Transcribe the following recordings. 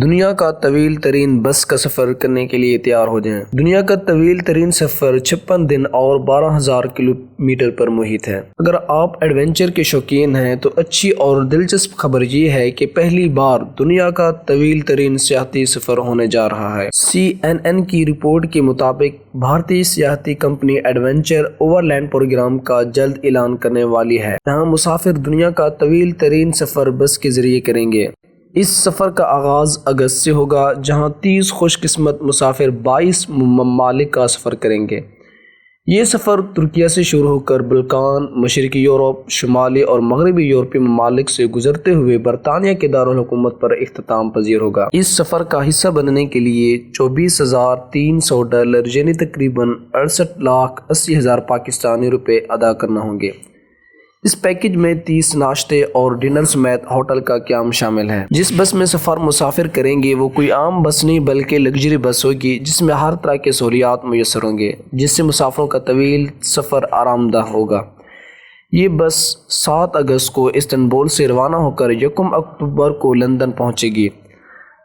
دنیا کا طویل ترین بس کا سفر کرنے کے لیے تیار ہو جائیں۔ دنیا کا طویل ترین سفر 56 دن اور 12,000 کلومیٹر پر محیط ہے۔ اگر آپ ایڈونچر کے شوقین ہیں تو اچھی اور دلچسپ خبر یہ ہے کہ پہلی بار دنیا کا طویل ترین سیاحتی سفر ہونے جا رہا ہے۔ CNN کی رپورٹ کے مطابق بھارتی سیاحتی کمپنی ایڈونچر اوورلینڈ پروگرام کا جلد اعلان کرنے والی ہے، جہاں مسافر دنیا کا طویل ترین سفر بس کے ذریعے کریں گے۔ اس سفر کا آغاز اگست سے ہوگا، جہاں 30 خوش قسمت مسافر 22 ممالک کا سفر کریں گے۔ یہ سفر ترکیہ سے شروع ہو کر بلقان، مشرقی یورپ، شمالی اور مغربی یورپی ممالک سے گزرتے ہوئے برطانیہ کے دارالحکومت پر اختتام پذیر ہوگا۔ اس سفر کا حصہ بننے کے لیے $24,300 یعنی تقریباً 68,80,000 پاکستانی روپے ادا کرنا ہوں گے۔ اس پیکیج میں 30 ناشتے اور ڈنر سمیت ہوٹل کا قیام شامل ہے۔ جس بس میں سفر مسافر کریں گے وہ کوئی عام بس نہیں بلکہ لگژری بس ہوگی، جس میں ہر طرح کے سہولیات میسر ہوں گے، جس سے مسافروں کا طویل سفر آرام دہ ہوگا۔ یہ بس 7 اگست کو استنبول سے روانہ ہو کر 1 اکتوبر کو لندن پہنچے گی۔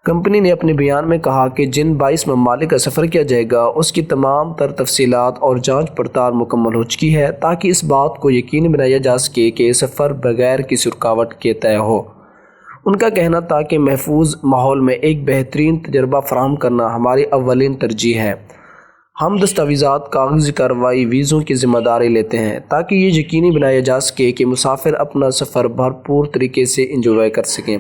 کمپنی نے اپنے بیان میں کہا کہ جن 22 ممالک کا سفر کیا جائے گا اس کی تمام تر تفصیلات اور جانچ پڑتال مکمل ہو چکی ہے، تاکہ اس بات کو یقینی بنایا جا سکے کہ سفر بغیر کسی رکاوٹ کے طے ہو۔ ان کا کہنا تھا کہ محفوظ ماحول میں ایک بہترین تجربہ فراہم کرنا ہماری اولین ترجیح ہے۔ ہم دستاویزات، کاغذی کارروائی، ویزوں کی ذمہ داری لیتے ہیں تاکہ یہ یقینی بنایا جا سکے کہ مسافر اپنا سفر بھرپور طریقے سے انجوائے کر سکیں۔